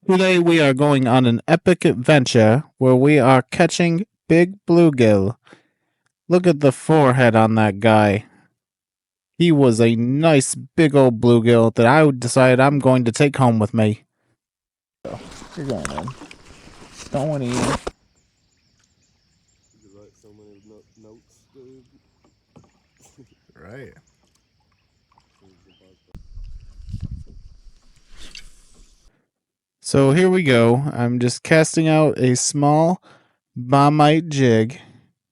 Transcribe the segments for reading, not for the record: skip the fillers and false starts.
Today we are going on an epic adventure where we are catching big bluegill. Look at the forehead on that guy. He was a nice big old bluegill that I decided I'm going to take home with me. You're going in. Going in. You write so many notes, dude. Right. So here we go. I'm just casting out a small bomite jig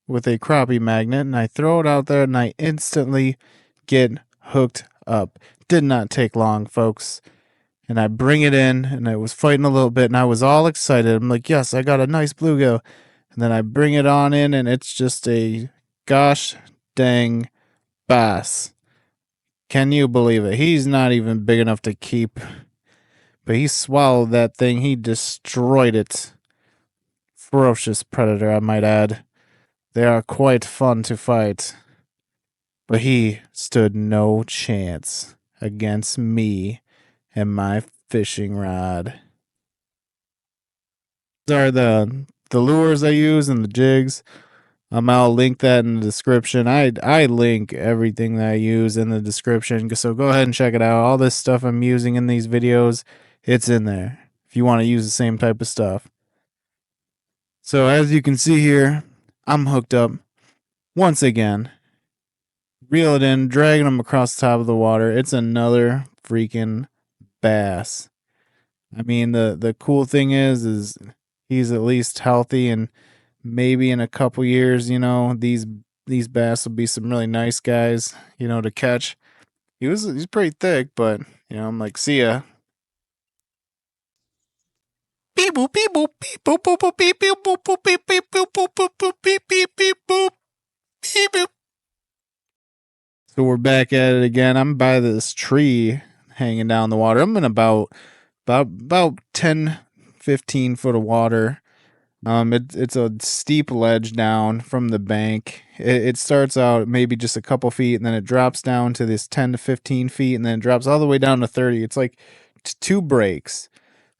with a crappie magnet, and I throw it out there and I instantly get hooked up. Did not take long, folks. And I bring it in, and I was fighting a little bit, and I was all excited. I'm like, yes, I got a nice bluegill. And then I bring it on in, and it's just a gosh dang bass. Can you believe it? He's not even big enough to keep. But he swallowed that thing. He destroyed it. Ferocious predator, I might add. They are quite fun to fight. But he stood no chance against me and my fishing rod. These are the lures I use and the jigs. I'll link that in the description. I link everything that I use in the description, so go ahead and check it out. All this stuff I'm using in these videos, it's in there if you want to use the same type of stuff. So as you can see here, I'm hooked up once again. Reel it in, dragging him across the top of the water. It's another freaking bass. I mean, the cool thing is he's at least healthy, and maybe in a couple years, these bass will be some really nice guys, to catch. He's pretty thick, but I'm like, see ya. Beep boop beep boop beep boop boop boop beep beep boop boop beep beep boop boop boop boop beep beep beep boop beep boop. So we're back at it again. I'm by this tree hanging down the water. I'm in about 10, 15 foot of water. It's a steep ledge down from the bank. It starts out maybe just a couple feet, and then it drops down to this 10 to 15 feet, and then it drops all the way down to 30. It's like two breaks.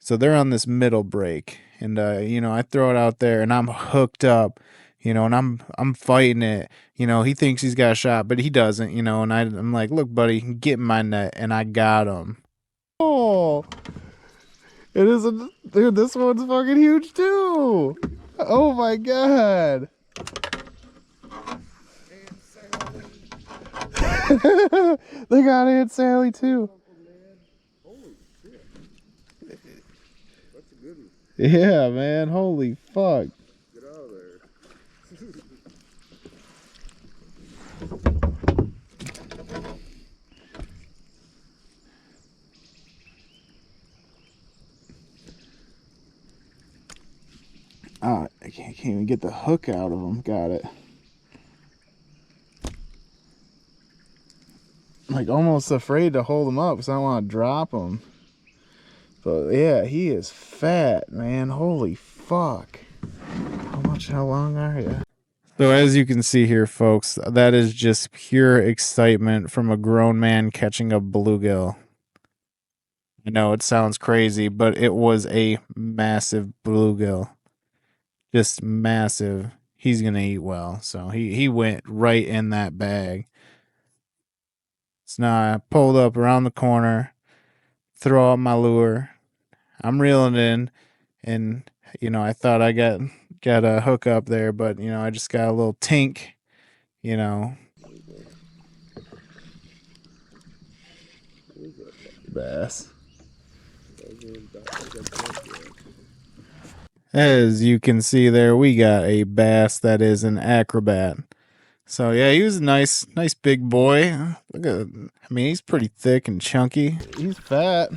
So they're on this middle break, and I throw it out there, and I'm hooked up, and I'm fighting it. He thinks he's got a shot, but he doesn't, and I'm like, look, buddy, get in my net, and I got him. Oh. It isn't, dude. This one's fucking huge too. Oh my god. They got Aunt Sally too. Holy shit. That's a good one. Yeah, man. Holy fuck. Get out of there. Oh, I can't even get the hook out of him. Got it. I'm like almost afraid to hold him up because I don't want to drop him. But yeah, he is fat, man. Holy fuck. How long are you? So as you can see here, folks, that is just pure excitement from a grown man catching a bluegill. I know it sounds crazy, but it was a massive bluegill. Just massive. He's gonna eat well. So he went right in that bag. So now I pulled up around the corner, throw out my lure. I'm reeling in, and I thought I got a hook up there, but I just got a little tink, bass. As you can see there, we got a bass that is an acrobat. So yeah, he was a nice big boy. Look at, I mean, he's pretty thick and chunky. He's fat.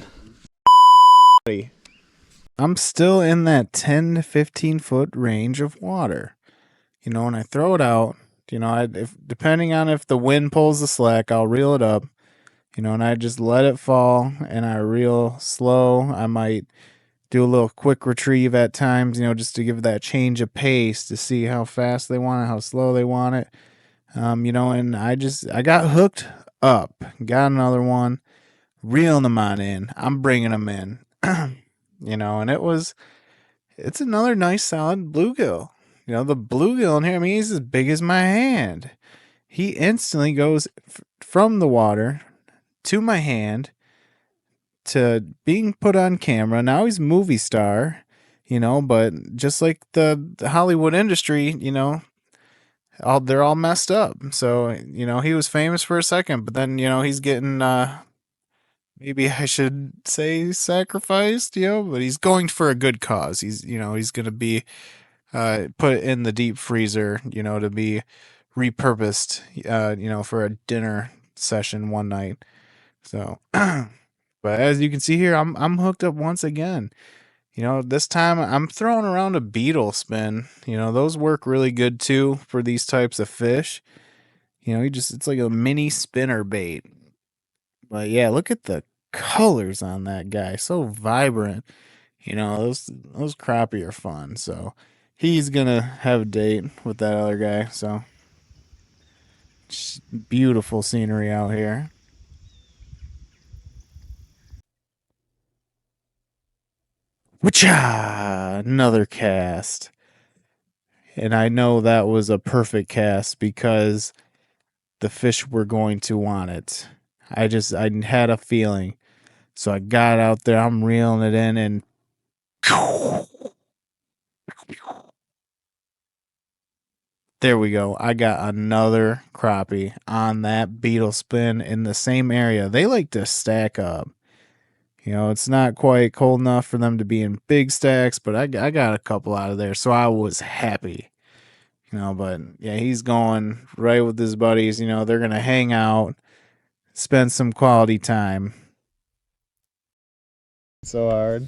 I'm still in that 10 to 15 foot range of water. When I throw it out, if depending on if the wind pulls the slack, I'll reel it up. And I just let it fall, and I reel slow. I might do a little quick retrieve at times, just to give that change of pace to see how fast they want it, how slow they want it. And I got hooked up, got another one, reeling them on in. I'm bringing them in. and it's another nice solid bluegill. The bluegill in here, I mean, he's as big as my hand. He instantly goes from the water to my hand to being put on camera. Now he's a movie star, but just like the Hollywood industry, they're all messed up. So, he was famous for a second, but then, he's getting, maybe I should say sacrificed, but he's going for a good cause. He's going to be, put in the deep freezer, to be repurposed, for a dinner session one night. So, but as you can see here, I'm hooked up once again. This time I'm throwing around a beetle spin. Those work really good too for these types of fish. It's like a mini spinner bait. But yeah, look at the colors on that guy. So vibrant. Those crappie are fun. So he's gonna have a date with that other guy. So just beautiful scenery out here. Whatcha! Another cast. And I know that was a perfect cast because the fish were going to want it. I had a feeling. So I got out there, I'm reeling it in, and there we go. I got another crappie on that beetle spin in the same area. They like to stack up. It's not quite cold enough for them to be in big stacks, but I got a couple out of there, so I was happy. But yeah, he's going right with his buddies. They're going to hang out, spend some quality time. So hard.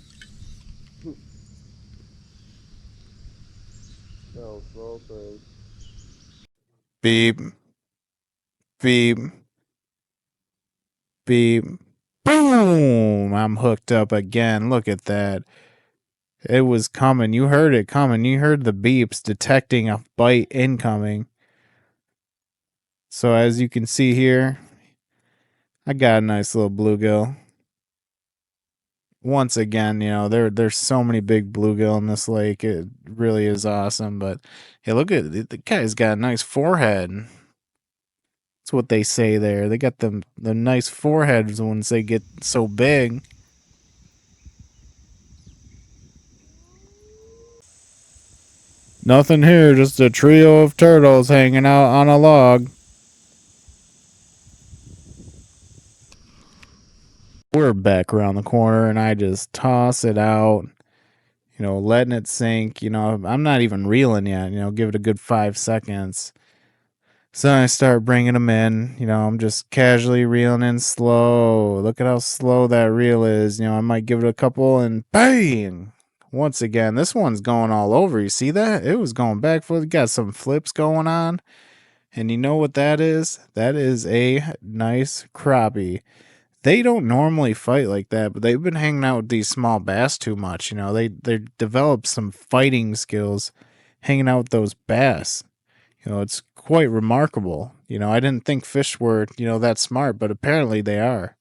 No, slow thing. Beep. Beep. Beep. Boom! I'm hooked up again. Look at that. It was coming. You heard it coming. You heard the beeps detecting a bite incoming. So as you can see here, I got a nice little bluegill. Once again, there's so many big bluegill in this lake. It really is awesome. But hey, look at it. The guy's got a nice forehead. That's what they say there. They got the nice foreheads once they get so big. Nothing here, just a trio of turtles hanging out on a log. We're back around the corner, and I just toss it out, letting it sink. I'm not even reeling yet, give it a good 5 seconds. So I start bringing them in. I'm just casually reeling in slow. Look at how slow that reel is. I might give it a couple and bang. Once again, this one's going all over. You see that? It was going back for it. Got some flips going on. And you know what that is? That is a nice crappie. They don't normally fight like that, but they've been hanging out with these small bass too much. They developed some fighting skills hanging out with those bass. It's quite remarkable. I didn't think fish were, that smart, but apparently they are.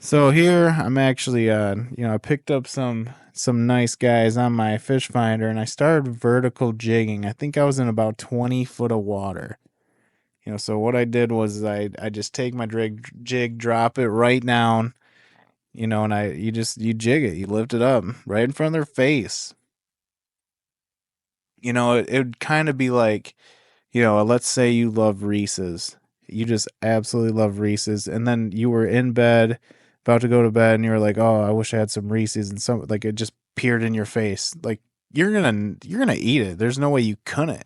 So here I'm actually, I picked up some nice guys on my fish finder, and I started vertical jigging. I think I was in about 20 foot of water. So what I did was I just take my jig, drop it right down, and you jig it, you lift it up right in front of their face. It would kind of be like, let's say you love Reese's. You just absolutely love Reese's. And then you were in bed, about to go to bed, and you were like, oh, I wish I had some Reese's. And like it just peered in your face. Like you're gonna eat it. There's no way you couldn't.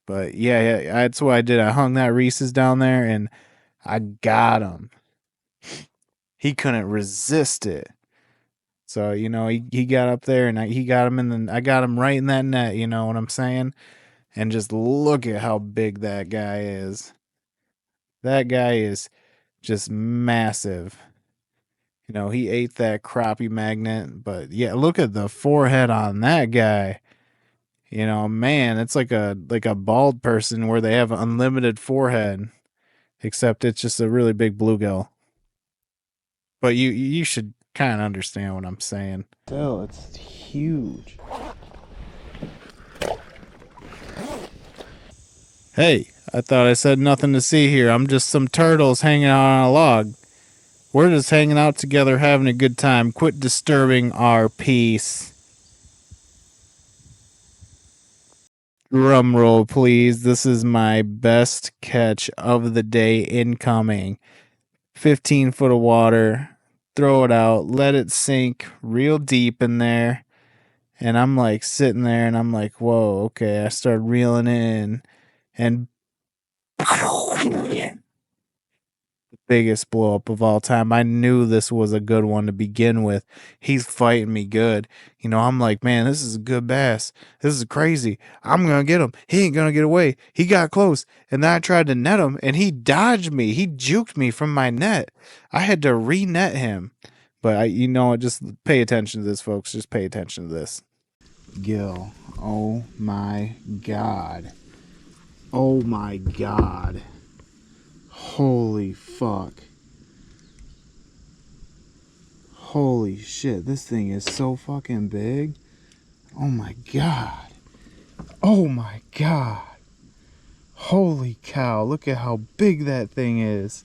But yeah, that's what I did. I hung that Reese's down there and I got him. He couldn't resist it. So, he got up there and he got him I got him right in that net, you know what I'm saying? And just look at how big that guy is. That guy is just massive. He ate that crappie magnet, but yeah, look at the forehead on that guy. Man, it's like a bald person where they have an unlimited forehead, except it's just a really big bluegill. But you should kind of understand what I'm saying. Still, it's huge. Hey, I thought I said nothing to see here. I'm just some turtles hanging out on a log. We're just hanging out together, having a good time. Quit disturbing our peace. Drum roll, please. This is my best catch of the day incoming. 15 foot of water. Throw it out. Let it sink real deep in there. And I'm like sitting there and I'm like, whoa, okay. I started reeling in. And the biggest blow up of all time. I knew this was a good one to begin with. He's fighting me good. You know, I'm like, man, this is a good bass. This is crazy. I'm going to get him. He ain't going to get away. He got close. And then I tried to net him and he dodged me. He juked me from my net. I had to re-net him. But you know, just pay attention to this, folks. Just pay attention to this. Gill. Oh my God. Oh my God. Holy fuck. Holy shit, this thing is so fucking big. Oh my God. Oh my God. Holy cow, look at how big that thing is.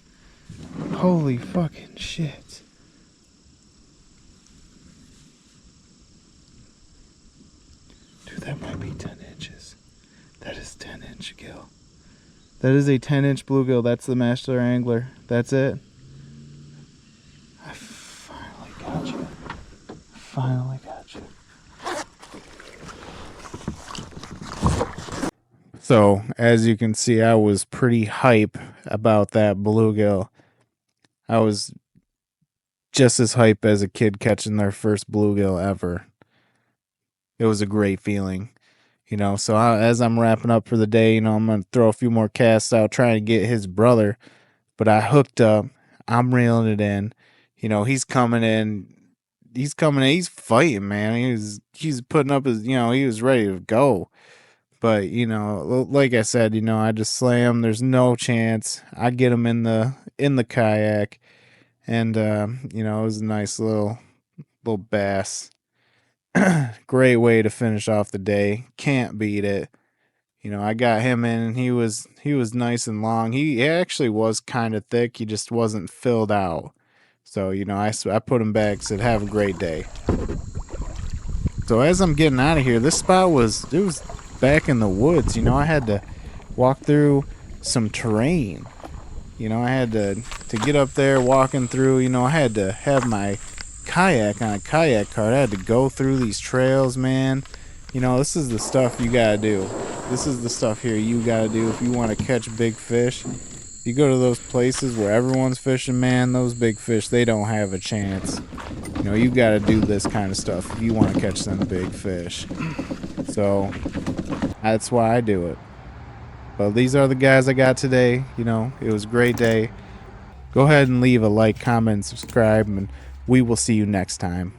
Holy fucking shit. Dude, that might be 10 inches. That is 10-inch gill. That is a 10-inch bluegill. That's the master angler. That's it. I finally got you. Finally got you. So, as you can see, I was pretty hype about that bluegill. I was just as hype as a kid catching their first bluegill ever. It was a great feeling. You know, so as I'm wrapping up for the day, you know, I'm going to throw a few more casts out trying to get his brother. But I hooked up. I'm reeling it in. You know, he's coming in. He's coming in. He's fighting, man. He's putting up his, you know, he was ready to go. But, you know, like I said, you know, I just slam. There's no chance. I get him in the kayak. And, you know, it was a nice little bass. Great way to finish off the day. Can't beat it. You know, I got him in and he was nice and long. He actually was kind of thick. He just wasn't filled out. So, you know, I put him back, said have a great day. So as I'm getting out of here, this spot was back in the woods. You know, I had to walk through some terrain. You know, I had to get up there walking through, you know, I had to have my kayak on a kayak cart. I had to go through these trails, man. You know, this is the stuff you gotta do. This is the stuff here you gotta do if you want to catch big fish. You go to those places where everyone's fishing, man, those big fish, they don't have a chance. You know, you gotta do this kind of stuff if you want to catch them big fish. So that's why I do it. But these are the guys I got today. You know, it was a great day. Go ahead and leave a like, comment, and subscribe, and we will see you next time.